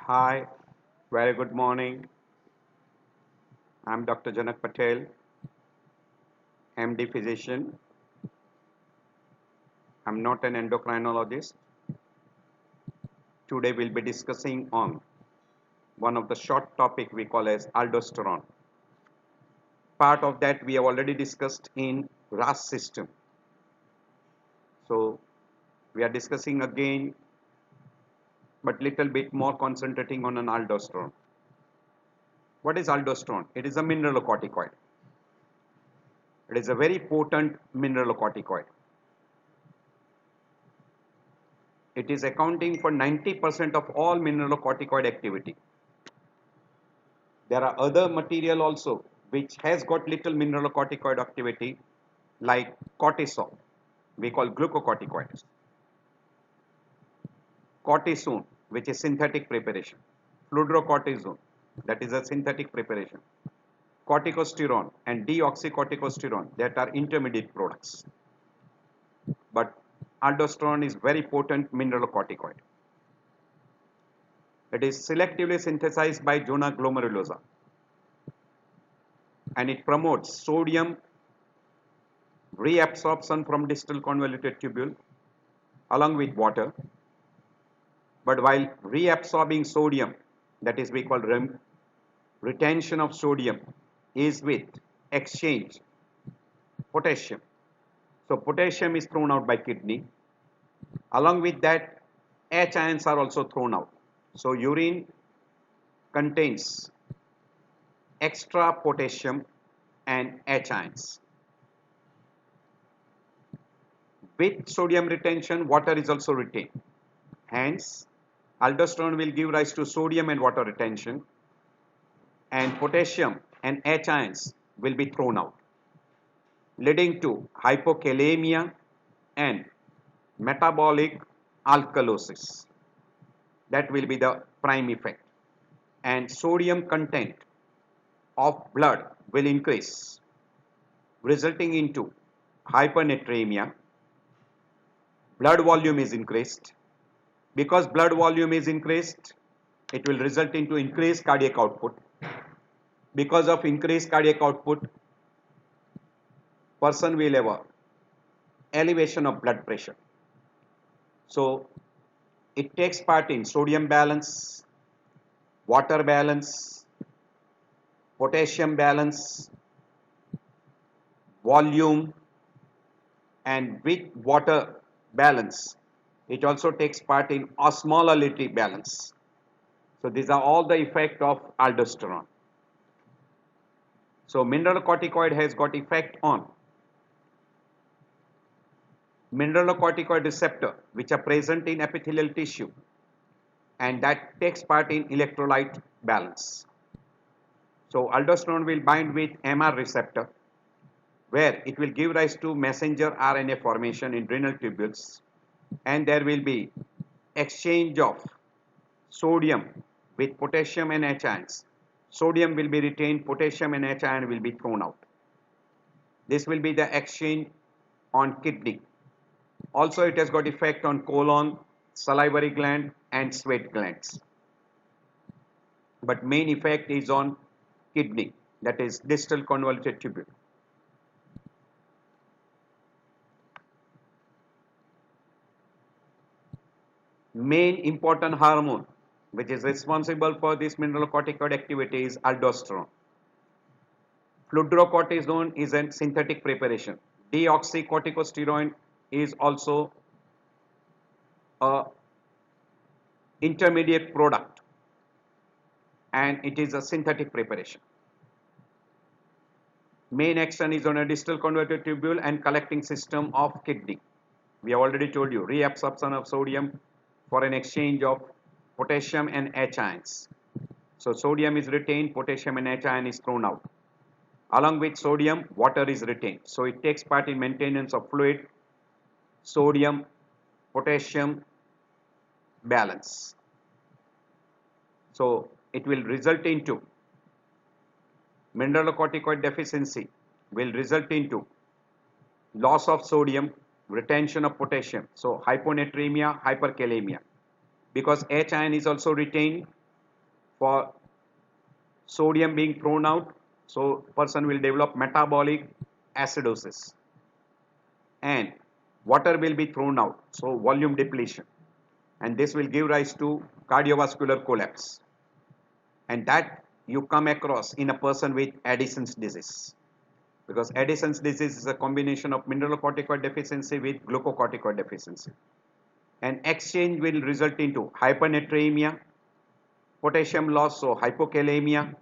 Hi, very good morning. I'm Dr. Janak Patel, MD physician. I'm not an endocrinologist. Today we'll be discussing on one of the short topic we call as aldosterone. Part of that we have already discussed in RAS system. So we are discussing again, but little bit more concentrating on an aldosterone. What is aldosterone? It is a mineralocorticoid. It is a very potent mineralocorticoid. It is accounting for 90% of all mineralocorticoid activity. There are other material also which has got little mineralocorticoid activity like cortisol, we call glucocorticoids. Cortisone, which is synthetic preparation. Fludrocortisone, that is a synthetic preparation. Corticosterone and deoxycorticosterone, that are intermediate products. But aldosterone is very potent mineralocorticoid. It is selectively synthesized by zona glomerulosa and it promotes sodium reabsorption from distal convoluted tubule along with water. But while reabsorbing sodium, that is we call retention of sodium, is with exchange potassium. So potassium is thrown out by kidney. Along with that, H ions are also thrown out. So urine contains extra potassium and H ions. With sodium retention, water is also retained. Hence, aldosterone will give rise to sodium and water retention, and potassium and H ions will be thrown out, leading to hypokalemia and metabolic alkalosis. That will be the prime effect. And sodium content of blood will increase, resulting into hypernatremia. Blood volume is increased. Because blood volume is increased, it will result into increased cardiac output. Because of increased cardiac output, person will have a elevation of blood pressure. So it takes part in sodium balance, water balance, potassium balance, volume, and with water balance, it also takes part in osmolality balance. So these are all the effect of aldosterone. So mineralocorticoid has got effect on mineralocorticoid receptor which are present in epithelial tissue, and that takes part in electrolyte balance. So aldosterone will bind with MR receptor where it will give rise to messenger RNA formation in renal tubules, and there will be exchange of sodium with potassium and H ions. Sodium will be retained, potassium and H ion will be thrown out. This will be the exchange on kidney. Also it has got effect on colon, salivary gland and sweat glands. But main effect is on kidney, that is distal convoluted tubule. Main important hormone which is responsible for this mineralocorticoid activity is aldosterone. Fludrocortisone is a synthetic preparation. Deoxycorticosterone is also a intermediate product and it is a synthetic preparation. Main action is on a distal convoluted tubule and collecting system of kidney. We have already told you reabsorption of sodium for an exchange of potassium and H ions. So sodium is retained, potassium and H ion is thrown out. Along with sodium, water is retained. So it takes part in maintenance of fluid, sodium, potassium balance. So it will result into mineralocorticoid deficiency, will result into loss of sodium, retention of potassium. So hyponatremia, hyperkalemia. Because H ion is also retained, for sodium being thrown out, so person will develop metabolic acidosis, and water will be thrown out, so volume depletion, and this will give rise to cardiovascular collapse, and that you come across in a person with Addison's disease, because Addison's disease is a combination of mineralocorticoid deficiency with glucocorticoid deficiency, and exchange will result into hypernatremia, potassium loss, so hypokalemia,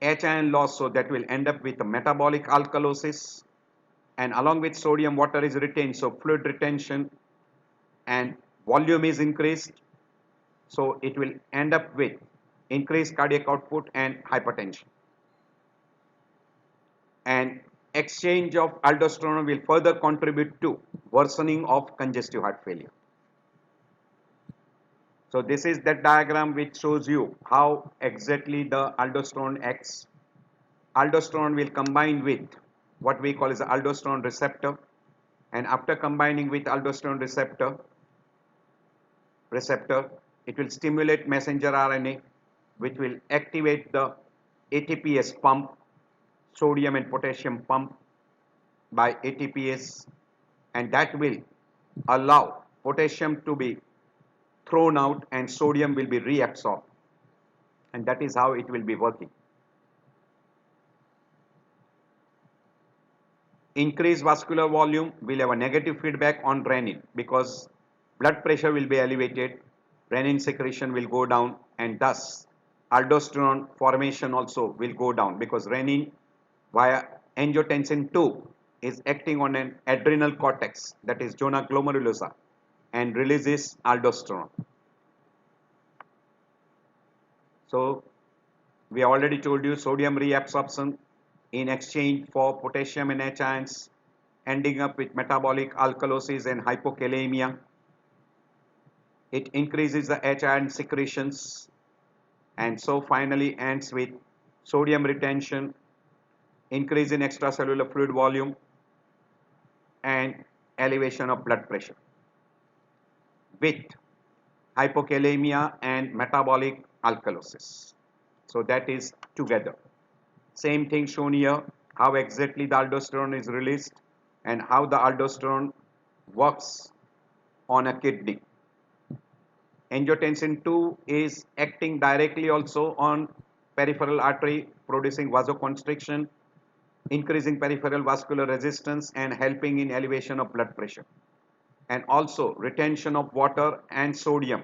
H ion loss, so that will end up with a metabolic alkalosis, and along with sodium water is retained, so fluid retention, and volume is increased, so it will end up with increased cardiac output and hypertension, and exchange of aldosterone will further contribute to worsening of congestive heart failure. So this is that diagram which shows you how exactly the aldosterone acts. Aldosterone will combine with what we call as the aldosterone receptor, and after combining with aldosterone receptor, it will stimulate messenger RNA, which will activate the ATPase pump, sodium and potassium pump by ATPase, and that will allow potassium to be thrown out and sodium will be reabsorbed, and that is how it will be working. Increased vascular volume will have a negative feedback on renin, because blood pressure will be elevated, renin secretion will go down, and thus aldosterone formation also will go down, because renin via angiotensin 2 is acting on an adrenal cortex, that is zona glomerulosa, and releases aldosterone. So we already told you sodium reabsorption in exchange for potassium and H ions, ending up with metabolic alkalosis and hypokalemia. It increases the H ion secretions, and so finally ends with sodium retention, increase in extracellular fluid volume, and elevation of blood pressure with hypokalemia and metabolic alkalosis. So that is together. Same thing shown here, how exactly the aldosterone is released and how the aldosterone works on a kidney. Angiotensin 2 is acting directly also on peripheral artery, producing vasoconstriction, increasing peripheral vascular resistance, and helping in elevation of blood pressure. And also retention of water and sodium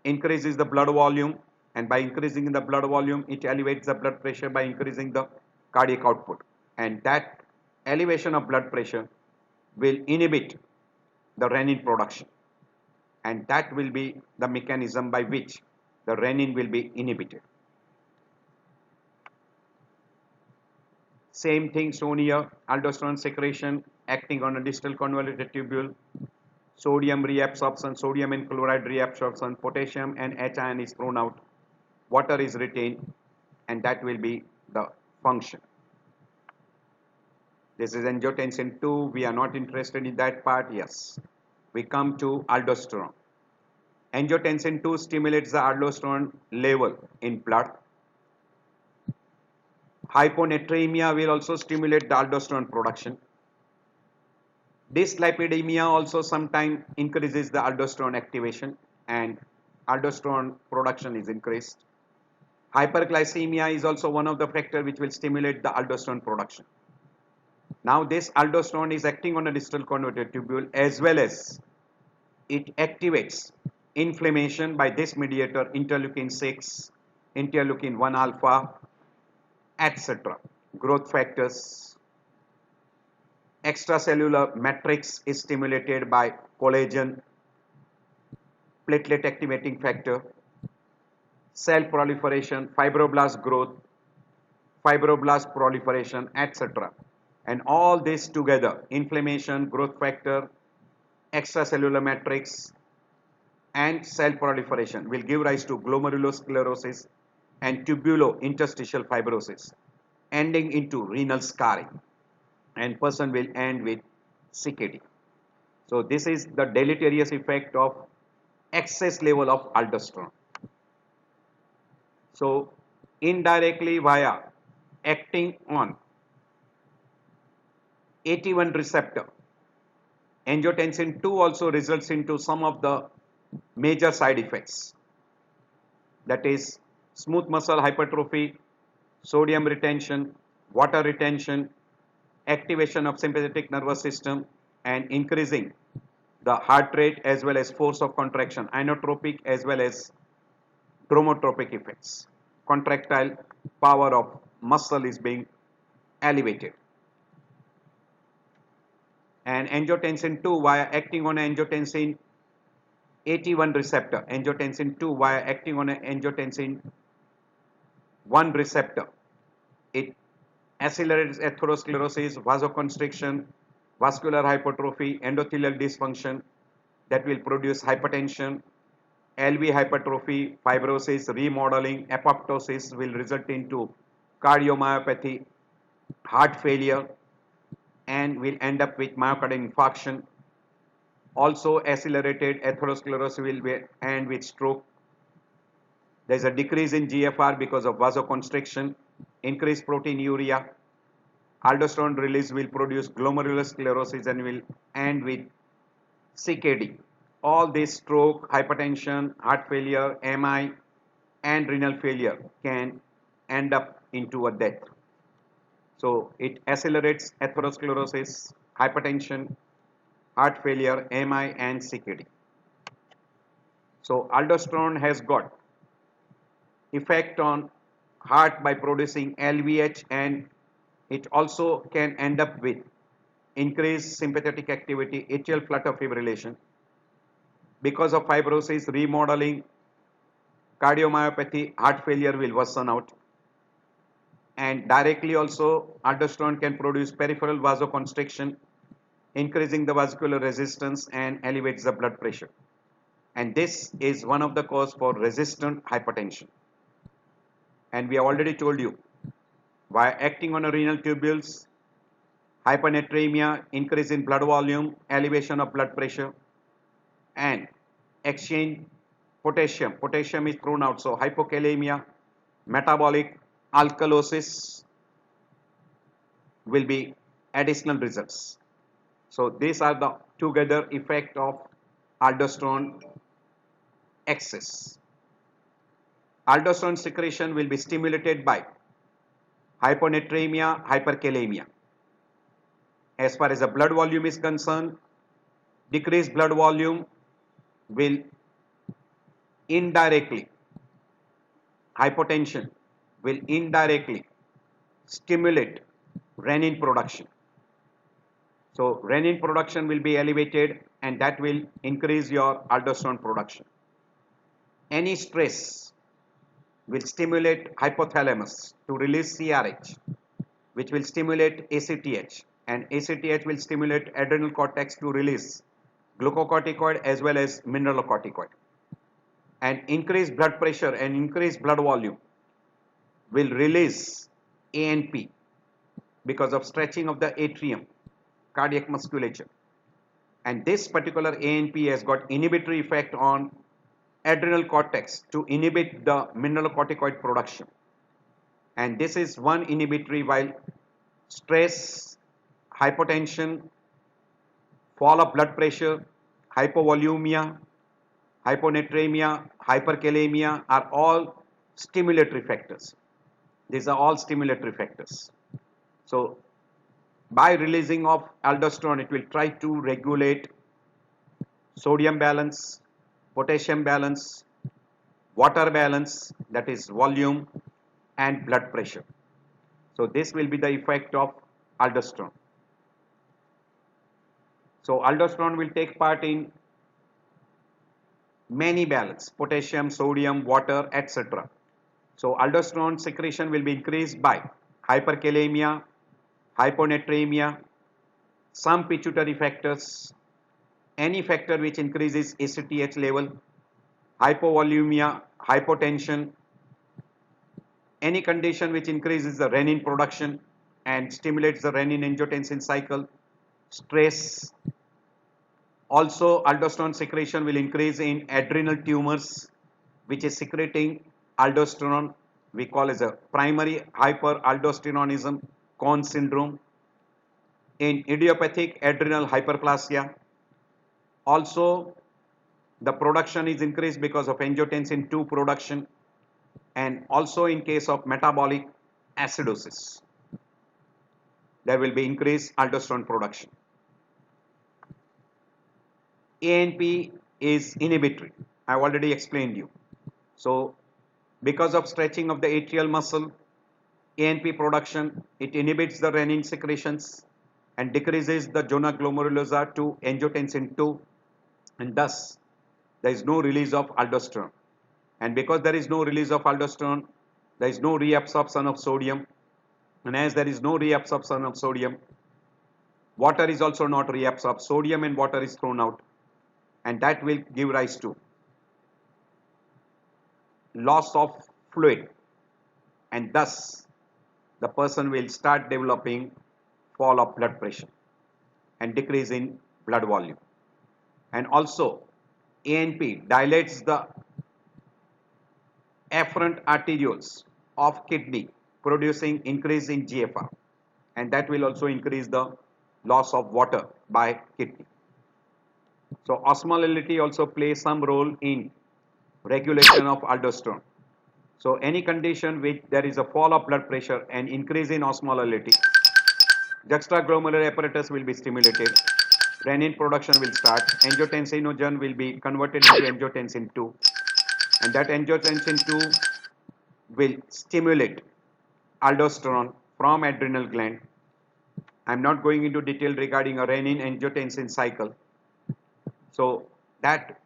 increases the blood volume, and by increasing the blood volume it elevates the blood pressure by increasing the cardiac output, and that elevation of blood pressure will inhibit the renin production, and that will be the mechanism by which the renin will be inhibited. Same thing shown here, aldosterone secretion acting on a distal convoluted tubule, sodium reabsorption, sodium and chloride reabsorption, potassium and H ion is thrown out, water is retained, and that will be the function. This is angiotensin 2, we are not interested in that part, yes. We come to aldosterone. Angiotensin 2 stimulates the aldosterone level in blood. Hyponatremia will also stimulate the aldosterone production. Dyslipidemia also sometimes increases the aldosterone activation and aldosterone production is increased. Hyperglycemia is also one of the factors which will stimulate the aldosterone production. Now this aldosterone is acting on a distal convoluted tubule, as well as it activates inflammation by this mediator, interleukin 6, interleukin 1 alpha, etc. Growth factors. Extracellular matrix is stimulated by collagen, platelet activating factor, cell proliferation, fibroblast growth, fibroblast proliferation, etc. And all this together, inflammation, growth factor, extracellular matrix, and cell proliferation will give rise to glomerulosclerosis and tubulointerstitial fibrosis, ending into renal scarring, and person will end with CKD. So this is the deleterious effect of excess level of aldosterone. So indirectly via acting on AT1 receptor, angiotensin 2 also results into some of the major side effects, that is smooth muscle hypertrophy, sodium retention, water retention, activation of sympathetic nervous system, and increasing the heart rate as well as force of contraction, inotropic as well as dromotropic effects. Contractile power of muscle is being elevated. And angiotensin 2 via acting on angiotensin AT1 receptor, angiotensin 2 via acting on angiotensin 1 receptor, it accelerates atherosclerosis, vasoconstriction, vascular hypertrophy, endothelial dysfunction that will produce hypertension, LV hypertrophy, fibrosis, remodeling, apoptosis will result into cardiomyopathy, heart failure, and will end up with myocardial infarction. Also accelerated atherosclerosis will end with stroke. There is a decrease in GFR because of vasoconstriction, increased proteinuria. Aldosterone release will produce glomerular sclerosis and will end with CKD. All this stroke, hypertension, heart failure, MI, and renal failure can end up into a death. So it accelerates atherosclerosis, hypertension, heart failure, MI, and CKD. So aldosterone has got effect on heart by producing LVH, and it also can end up with increased sympathetic activity, atrial flutter fibrillation. Because of fibrosis, remodeling, cardiomyopathy, heart failure will worsen out. And directly also aldosterone can produce peripheral vasoconstriction, increasing the vascular resistance and elevates the blood pressure. And this is one of the cause for resistant hypertension. And we have already told you, by acting on a renal tubules, hypernatremia, increase in blood volume, elevation of blood pressure, and exchange potassium. Potassium is thrown out, so hypokalemia, metabolic alkalosis will be additional results. So these are the together effect of aldosterone excess. Aldosterone secretion will be stimulated by hyponatremia, hyperkalemia. As far as the blood volume is concerned, decreased blood volume will indirectly, hypotension will indirectly stimulate renin production. So renin production will be elevated and that will increase your aldosterone production. Any stress will stimulate hypothalamus to release CRH, which will stimulate ACTH, and ACTH will stimulate adrenal cortex to release glucocorticoid as well as mineralocorticoid. And increased blood pressure and increased blood volume will release ANP because of stretching of the atrium, cardiac musculature. And this particular ANP has got inhibitory effect on adrenal cortex to inhibit the mineralocorticoid production. And this is one inhibitory, while stress, hypotension, fall of blood pressure, hypovolemia, hyponatremia, hyperkalemia are all stimulatory factors. These are all stimulatory factors. So by releasing of aldosterone, it will try to regulate sodium balance, potassium balance, water balance, that is volume, and blood pressure. So this will be the effect of aldosterone. So aldosterone will take part in many balance, potassium, sodium, water, etc. So aldosterone secretion will be increased by hyperkalemia, hyponatremia, some pituitary factors, any factor which increases ACTH level, hypovolemia, hypotension, any condition which increases the renin production and stimulates the renin-angiotensin cycle, stress. Also aldosterone secretion will increase in adrenal tumors which is secreting aldosterone we call as a primary hyperaldosteronism, Conn syndrome. In idiopathic adrenal hyperplasia, also the production is increased because of angiotensin 2 production, and also in case of metabolic acidosis, there will be increased aldosterone production. ANP is inhibitory. I have already explained you. So because of stretching of the atrial muscle, ANP production, it inhibits the renin secretions and decreases the zona glomerulosa to angiotensin 2, and thus there is no release of aldosterone. And because there is no release of aldosterone, there is no reabsorption of sodium, and as there is no reabsorption of sodium, water is also not reabsorbed. Sodium and water is thrown out, and that will give rise to loss of fluid, and thus the person will start developing fall of blood pressure and decrease in blood volume. And also ANP dilates the afferent arterioles of kidney, producing increase in GFR, and that will also increase the loss of water by kidney. So osmolality also plays some role in regulation of aldosterone. So any condition which there is a fall of blood pressure and increase in osmolality, juxtaglomerular apparatus will be stimulated, renin production will start, angiotensinogen will be converted into angiotensin 2, and that angiotensin 2 will stimulate aldosterone from adrenal gland. I am not going into detail regarding a renin angiotensin cycle. So that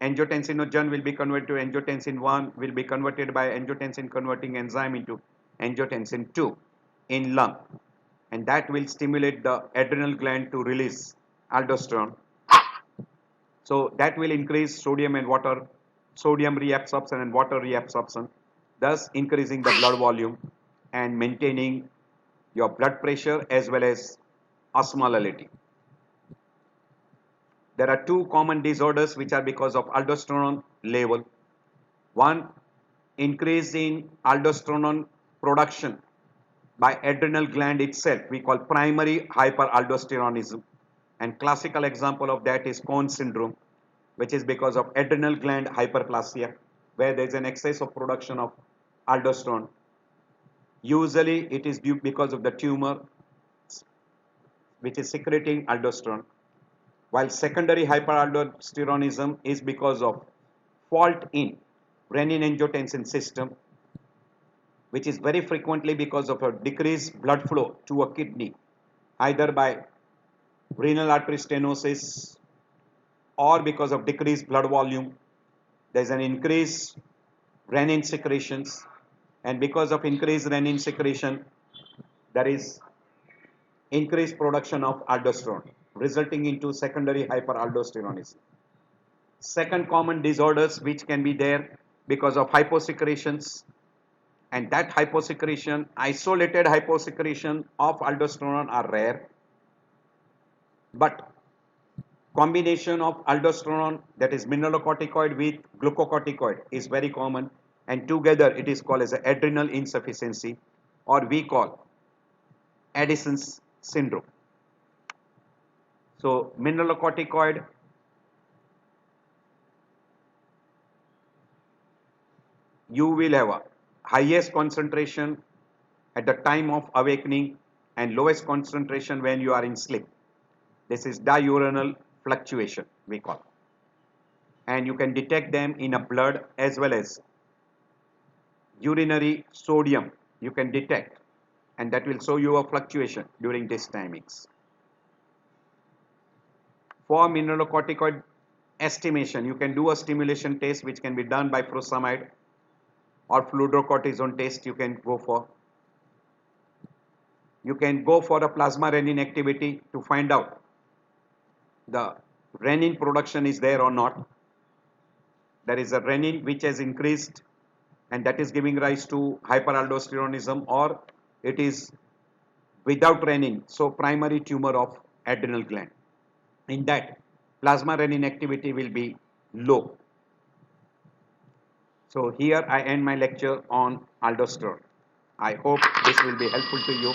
angiotensinogen will be converted to angiotensin 1, will be converted by angiotensin converting enzyme into angiotensin 2 in lung, and that will stimulate the adrenal gland to release aldosterone. So that will increase sodium and water, sodium reabsorption and water reabsorption, thus increasing the blood volume and maintaining your blood pressure as well as osmolality. There are two common disorders which are because of aldosterone level. One, increase in aldosterone production by adrenal gland itself, we call primary hyperaldosteronism, and classical example of that is Conn syndrome, which is because of adrenal gland hyperplasia, where there is an excess of production of aldosterone. Usually it is due because of the tumor which is secreting aldosterone, while secondary hyperaldosteronism is because of fault in renin-angiotensin system, which is very frequently because of a decreased blood flow to a kidney, either by renal artery stenosis or because of decreased blood volume. There is an increased renin secretions, and because of increased renin secretion, there is increased production of aldosterone, resulting into secondary hyperaldosteronism. Second common disorders which can be there because of hyposecretions, and that hyposecretion, isolated hyposecretion of aldosterone are rare, but combination of aldosterone, that is mineralocorticoid with glucocorticoid, is very common, and together it is called as adrenal insufficiency, or we call Addison's syndrome. So mineralocorticoid, you will have a highest concentration at the time of awakening and lowest concentration when you are in sleep. This is diurnal fluctuation we call, and you can detect them in a blood as well as urinary sodium you can detect, and that will show you a fluctuation during these timings. For mineralocorticoid estimation, you can do a stimulation test which can be done by furosemide, or fludrocortisone test you can go for. You can go for a plasma renin activity to find out the renin production is there or not. There is a renin which has increased, and that is giving rise to hyperaldosteronism, or it is without renin, so primary tumor of adrenal gland. In that, plasma renin activity will be low. So here I end my lecture on aldosterone. I hope this will be helpful to you.